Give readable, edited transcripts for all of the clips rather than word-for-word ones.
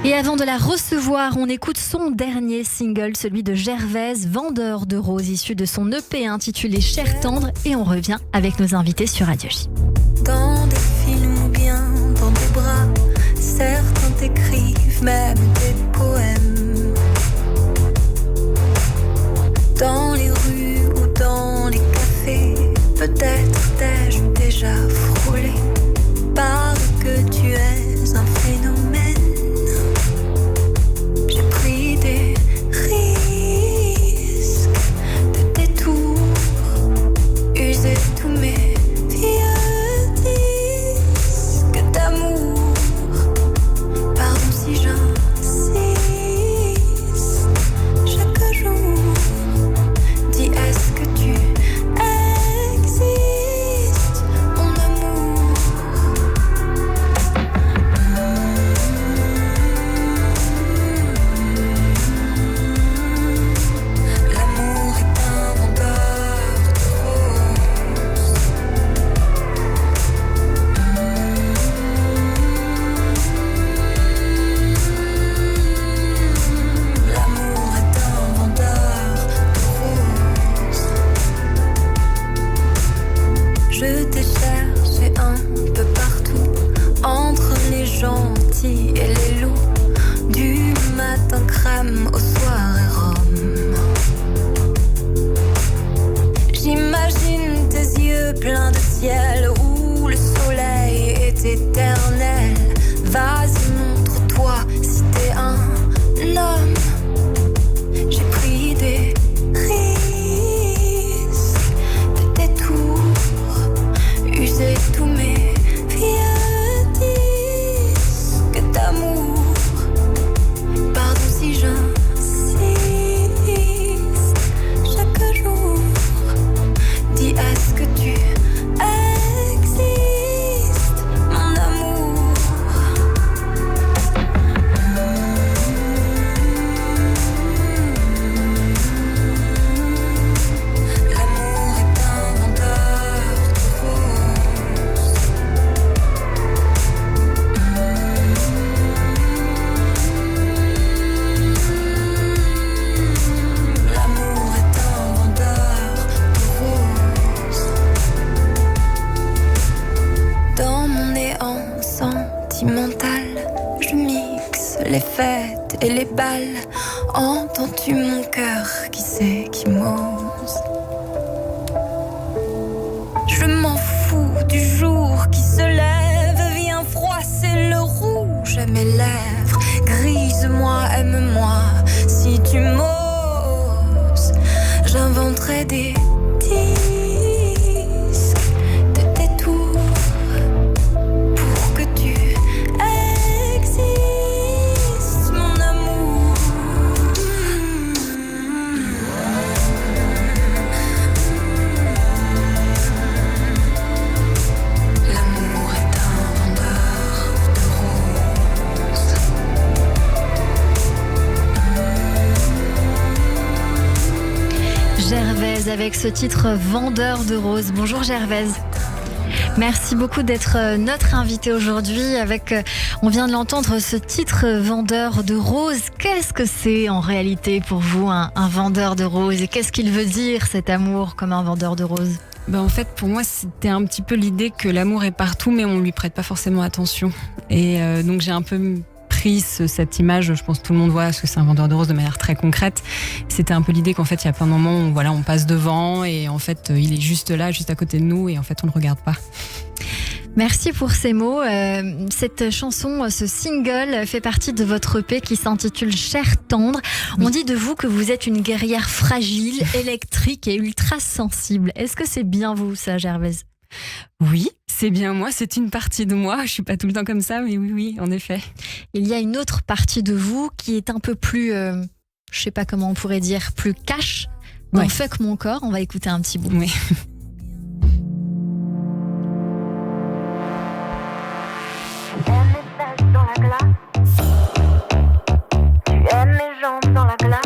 Et avant de la recevoir, on écoute son dernier single, celui de Gervaise, Vendeur de roses, issu de son EP intitulé Cher tendre. Et on revient avec nos invités sur Radio J. Dans des films ou bien dans des bras, certains t'écrivent même des poèmes. Dans les rues ou dans les cafés, peut-être t'ai-je déjà frôlé. Parce que tu es un phénomène. J'ai pris des risques de détours, usé tous mes vieux disques d'amour. Pardon si j'insiste chaque jour. Dis est-ce que tu existes, mon amour? L'amour est un vendeur de roses. L'amour est un vendeur de roses. Je t'ai cherché un peu partout, entre les gentils et les loups, du matin crème au soir et rhum. J'imagine tes yeux pleins de ciel où le soleil est éternel. Vas-y, montre-toi si t'es un homme. J'ai pris des risques, des détours, usé tous mes vieux disques d'amour. Pardon si j'insiste chaque jour. Dis est-ce que tu existes, mon amour? L'amour est un vendeur de roses. L'amour est un vendeur de roses. Dans mon néant sentimental, je mixe les fêtes et les balles. Entends-tu mon cœur qui sait qui m'ose? Je m'en fous du jour qui se lève. Viens froisser le rouge à mes lèvres. Grise-moi, aime-moi si tu m'oses. J'inventerai des disques de détours pour que tu existes, mon amour. L'amour est un vendeur de roses. Gervaise avec ce titre Vendeur de roses. Bonjour Gervaise. Merci beaucoup d'être notre invitée aujourd'hui avec, on vient de l'entendre, ce titre Vendeur de roses. Qu'est-ce que c'est en réalité pour vous un vendeur de roses? Et qu'est-ce qu'il veut dire cet amour comme un vendeur de roses? En fait, pour moi, c'était un petit peu l'idée que l'amour est partout, mais on lui prête pas forcément attention. Et donc j'ai un peu pris cette image, je pense que tout le monde voit ce que c'est un vendeur de roses de manière très concrète. C'était un peu l'idée qu'en fait, il y a plein de moments où on passe devant et en fait, il est juste là, juste à côté de nous et en fait, on le regarde pas. Merci pour ces mots. Cette chanson, ce single fait partie de votre EP qui s'intitule Cher tendre. On dit de vous que vous êtes une guerrière fragile, électrique et ultra sensible. Est-ce que c'est bien vous, ça, Gervaise? Oui, c'est bien moi, c'est une partie de moi. Je suis pas tout le temps comme ça, mais oui, en effet. Il y a une autre partie de vous qui est un peu plus, je sais pas comment on pourrait dire, plus cash. Dans Ouais. Fuck mon corps, on va écouter un petit bout. Oui. Tu aimes mes fesses dans la glace. Tu aimes mes jambes dans la glace.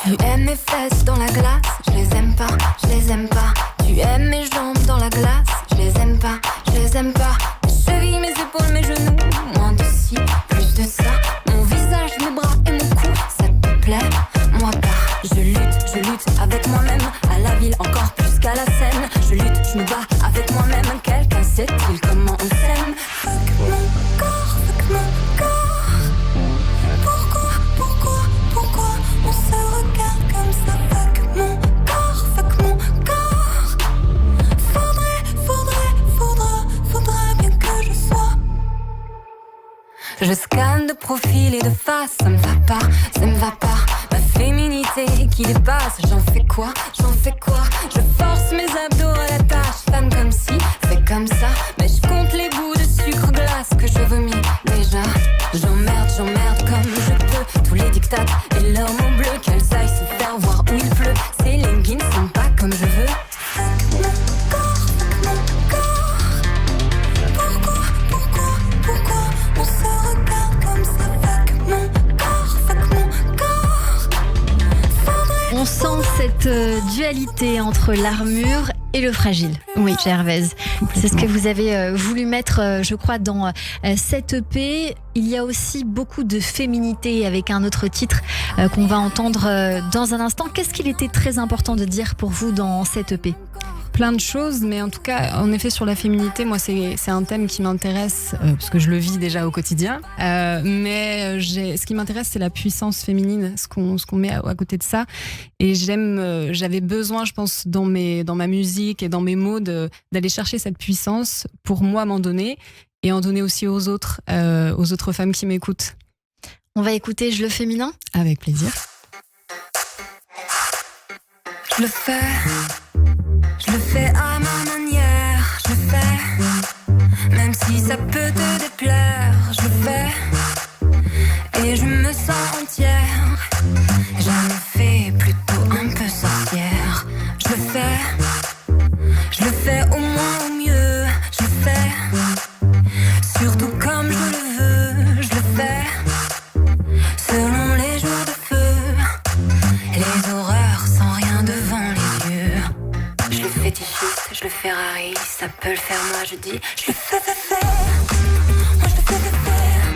Tu aimes mes fesses dans la glace. Je les aime pas, je les aime pas. Tu aimes mes jambes dans la glace. Je les aime pas, je les aime pas. Mes chevilles, mes épaules, mes genoux. Moins de cils, Je scanne de profil et de face, ça me va pas. Ma féminité qui dépasse, j'en fais quoi? Je force mes abdos à la tâche, femme comme si, fait comme ça. Mais je compte les bouts de sucre glace que je vomis déjà. J'emmerde comme je peux tous les dictats et leurs mots bleus, qu'elles aillent se faire voir où il pleut. Ces leggings sont pas comme je veux. Fuck mon corps. Pourquoi on se regarde comme ça? Fuck mon corps. On sent cette dualité entre l'armure et le fragile. Oui, Gervaise. C'est ce que vous avez voulu mettre, je crois, dans cette EP. Il y a aussi beaucoup de féminité avec un autre titre qu'on va entendre dans un instant. Qu'est-ce qu'il était très important de dire pour vous dans cette EP ? Plein de choses, mais en tout cas, en effet, sur la féminité, moi, c'est un thème qui m'intéresse, parce que je le vis déjà au quotidien. Ce qui m'intéresse, c'est la puissance féminine, ce qu'on met à côté de ça. Et j'avais besoin, je pense, dans ma musique et dans mes mots, d'aller chercher cette puissance pour moi m'en donner et en donner aussi aux autres femmes qui m'écoutent. On va écouter Je le féminin ? Avec plaisir. Je le fais à ma manière, je le fais, même si ça peut te déplaire, je le fais, et je me sens entière, je me fais plutôt un peu sorcière, je le fais au moins au mieux, je le fais, surtout comme je le veux, je le fais, selon les jours de feu, les horreurs sans rien devant les yeux. Je le fétichiste, je le Ferrari, ça peut le faire, moi je dis. Je le fais faire, moi je le fais faire,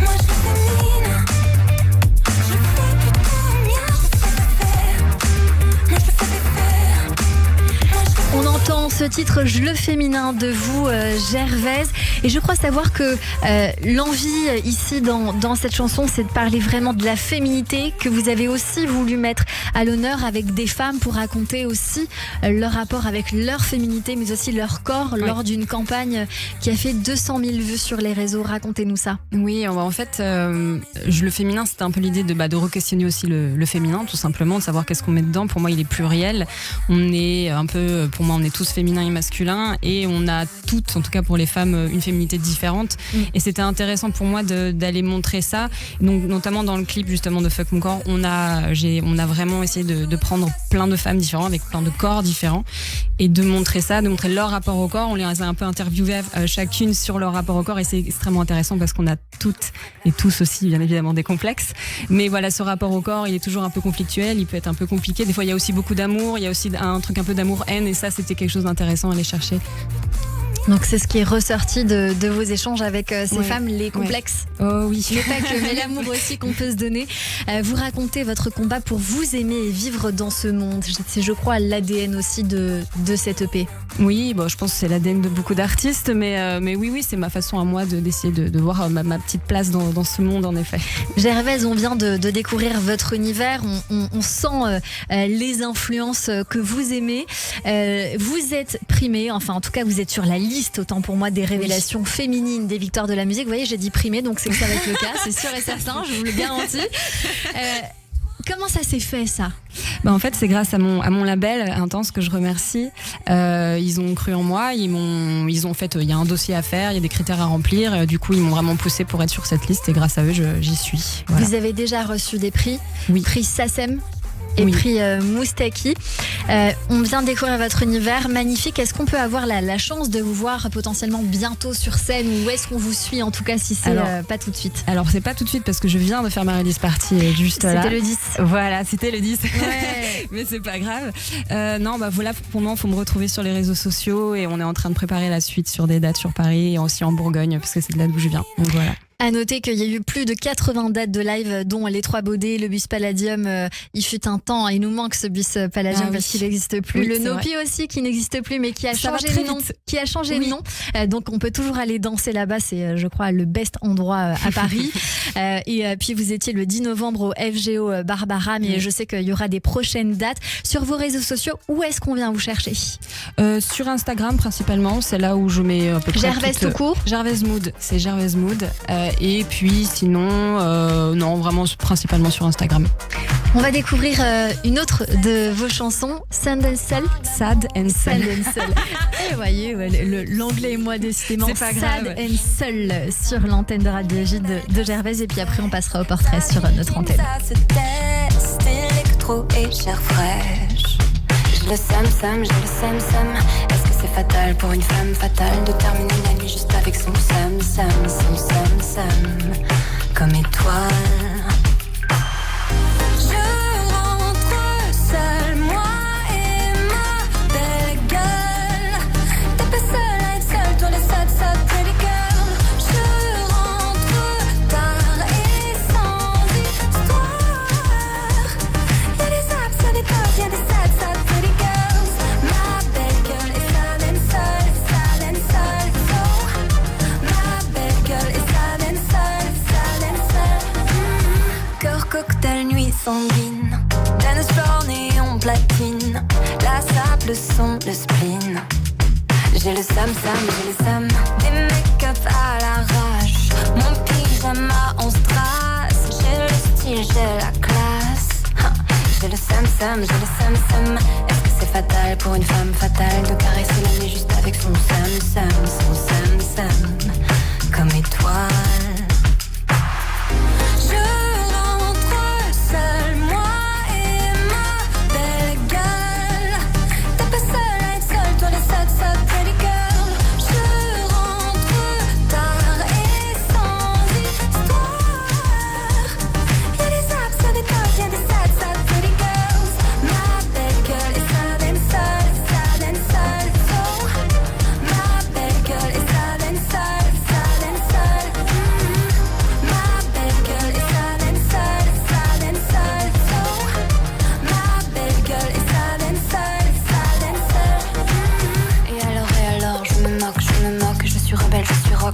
moi je le féminin. Je le fais plutôt bien, je le fais faire, moi je le fais faire. On entend ce titre Je le féminin de vous, Gervaise. Et je crois savoir que l'envie ici dans cette chanson, c'est de parler vraiment de la féminité que vous avez aussi voulu mettre à l'honneur avec des femmes pour raconter aussi leur rapport avec leur féminité, mais aussi leur corps lors d'une campagne qui a fait 200 000 vues sur les réseaux. Racontez-nous ça. Oui, en fait, le féminin, c'était un peu l'idée de re-questionner aussi le féminin, tout simplement, de savoir qu'est-ce qu'on met dedans. Pour moi, il est pluriel. On est un peu, pour moi, on est tous féminins et masculins, et on a toutes, en tout cas pour les femmes, une féminité différente. Et c'était intéressant pour moi d'aller montrer ça. Donc, notamment dans le clip justement de Fuck mon corps, on a vraiment essayé de prendre plein de femmes différentes avec plein de corps différents et de montrer ça, de montrer leur rapport au corps. On les a un peu interviewées chacune sur leur rapport au corps, et c'est extrêmement intéressant parce qu'on a toutes et tous aussi bien évidemment des complexes. Mais voilà, ce rapport au corps, il est toujours un peu conflictuel, il peut être un peu compliqué. Des fois, il y a aussi beaucoup d'amour, il y a aussi un truc un peu d'amour-haine, et ça, c'était quelque chose d'intéressant à aller chercher. Donc c'est ce qui est ressorti de vos échanges avec ces femmes, les complexes. Oh oui. Mais pas que, mais l'amour aussi qu'on peut se donner. Vous racontez votre combat pour vous aimer et vivre dans ce monde. C'est, je crois, l'ADN aussi de cette EP. Oui, bon, je pense que c'est l'ADN de beaucoup d'artistes, mais oui, c'est ma façon à moi d'essayer de voir ma petite place dans ce monde, en effet. Gervaise, on vient de découvrir votre univers. On sent les influences que vous aimez. Vous êtes primée, enfin en tout cas vous êtes sur la liste, autant pour moi, des révélations féminines des victoires de la musique. Vous voyez, j'ai dit primée, donc c'est que ça va être le cas, c'est sûr et certain, je vous le garantis. Comment ça s'est fait, ça ? En fait, c'est grâce à mon label Intense, que je remercie. Ils ont cru en moi, ils ont fait, il y a un dossier à faire, il y a des critères à remplir. Du coup, ils m'ont vraiment poussé pour être sur cette liste, et grâce à eux, j'y suis. Voilà. Vous avez déjà reçu des prix ? Oui. Prix SACEM et prix Moustaki. On vient de découvrir votre univers magnifique. Est-ce qu'on peut avoir la chance de vous voir potentiellement bientôt sur scène, ou est-ce qu'on vous suit, en tout cas si c'est pas tout de suite ? Alors c'est pas tout de suite parce que je viens de faire ma release party juste là. C'était le 10. Voilà, c'était le 10. Ouais. Mais c'est pas grave. Non, voilà, pour moi, il faut me retrouver sur les réseaux sociaux, et on est en train de préparer la suite sur des dates sur Paris et aussi en Bourgogne, parce que c'est de là d'où je viens. Donc voilà. À noter qu'il y a eu plus de 80 dates de live, dont les Trois Baudets, le bus Palladium. Il fut un temps, il nous manque ce bus Palladium parce qu'il n'existe plus. Oui, le Nopi aussi qui n'existe plus, mais qui a changé de nom. Qui a changé de nom. Donc on peut toujours aller danser là-bas. C'est, je crois, le best endroit à Paris. Et puis vous étiez le 10 novembre au FGO Barbara, mais je sais qu'il y aura des prochaines dates. Sur vos réseaux sociaux, où est-ce qu'on vient vous chercher? Sur Instagram principalement, c'est là où je mets à peu près Gervaise tout court. Gervaise Mood, c'est Gervaise Mood. Et puis sinon, non, vraiment principalement sur Instagram. On va découvrir une autre de vos chansons, Sad and Soul. Sad and Soul. Et voyez, l'anglais et moi décidément. C'est pas grave. Sad and Soul sur l'antenne de Radio J de Gervaise. Et puis après, on passera au portrait sur notre antenne. Ça se teste, électro et chair fraîche. J'ai le sam, j'ai le sam. Est-ce que c'est fatal pour une femme fatale de terminer la nuit juste avec son sam, comme étoile? Cocktail nuit sanguine, dance floor néon platine, la sable, le son, le spleen. J'ai le sam, des make-up à l'arrache, mon pyjama en strass. J'ai le style, j'ai la classe. J'ai le sam. Est-ce que c'est fatal pour une femme fatale de caresser la nuit juste avec son sam, comme étoile?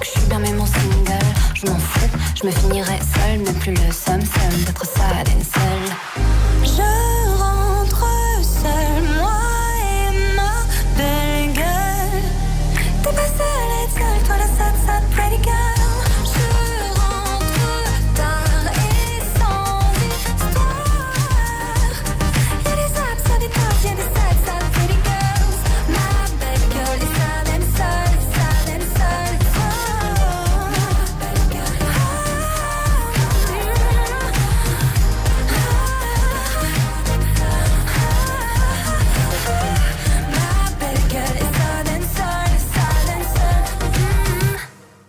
Je suis bien même en single, je m'en fous, je me finirai seule, même plus le somme d'être sad and seul.